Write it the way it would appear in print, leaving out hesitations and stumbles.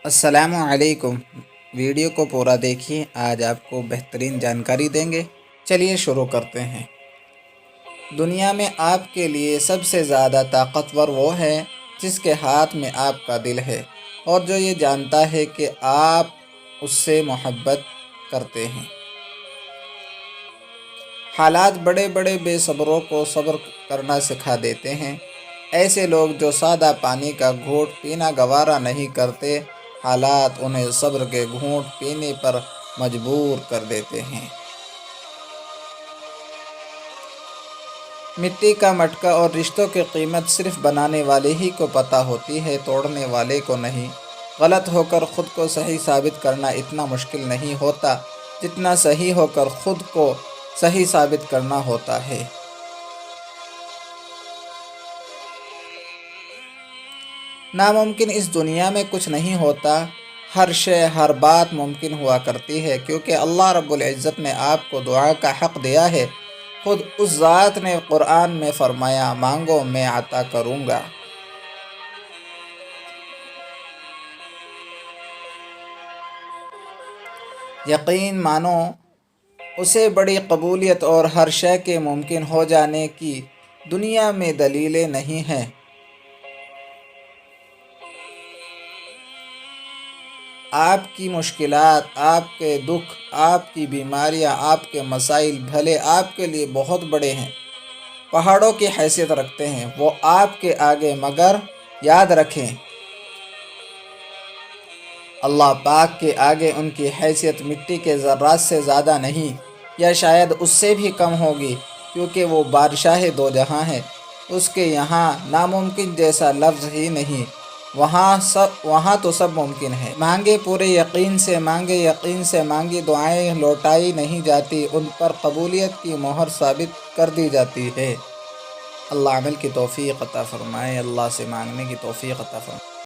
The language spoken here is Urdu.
السلام علیکم۔ ویڈیو کو پورا دیکھیے، آج آپ کو بہترین جانکاری دیں گے۔ چلیے شروع کرتے ہیں۔ دنیا میں آپ کے لیے سب سے زیادہ طاقتور وہ ہے جس کے ہاتھ میں آپ کا دل ہے اور جو یہ جانتا ہے کہ آپ اس سے محبت کرتے ہیں۔ حالات بڑے بڑے بے صبروں کو صبر کرنا سکھا دیتے ہیں۔ ایسے لوگ جو سادہ پانی کا گھونٹ پینا گوارا نہیں کرتے، حالات انہیں صبر کے گھونٹ پینے پر مجبور کر دیتے ہیں۔ مٹی کا مٹکا اور رشتوں کی قیمت صرف بنانے والے ہی کو پتہ ہوتی ہے، توڑنے والے کو نہیں۔ غلط ہو کر خود کو صحیح ثابت کرنا اتنا مشکل نہیں ہوتا جتنا صحیح ہو کر خود کو صحیح ثابت کرنا ہوتا ہے۔ ناممکن اس دنیا میں کچھ نہیں ہوتا، ہر شے ہر بات ممکن ہوا کرتی ہے، کیونکہ اللہ رب العزت نے آپ کو دعا کا حق دیا ہے۔ خود اس ذات نے قرآن میں فرمایا، مانگو میں عطا کروں گا۔ یقین مانو، اسے بڑی قبولیت اور ہر شے کے ممکن ہو جانے کی دنیا میں دلیلیں نہیں ہیں۔ آپ کی مشکلات، آپ کے دکھ، آپ کی بیماریاں، آپ کے مسائل بھلے آپ کے لیے بہت بڑے ہیں، پہاڑوں کی حیثیت رکھتے ہیں، وہ آپ کے آگے، مگر یاد رکھیں اللہ پاک کے آگے ان کی حیثیت مٹی کے ذرات سے زیادہ نہیں، یا شاید اس سے بھی کم ہوگی، کیونکہ وہ بادشاہ دو جہاں ہے۔ اس کے یہاں ناممکن جیسا لفظ ہی نہیں، وہاں تو سب ممکن ہے۔ مانگے پورے یقین سے، مانگے یقین سے، مانگی دعائیں لوٹائی نہیں جاتی، ان پر قبولیت کی مہر ثابت کر دی جاتی ہے۔ اللہ عمل کی توفیق عطا فرمائے، اللہ سے مانگنے کی توفیق عطا فرمائے۔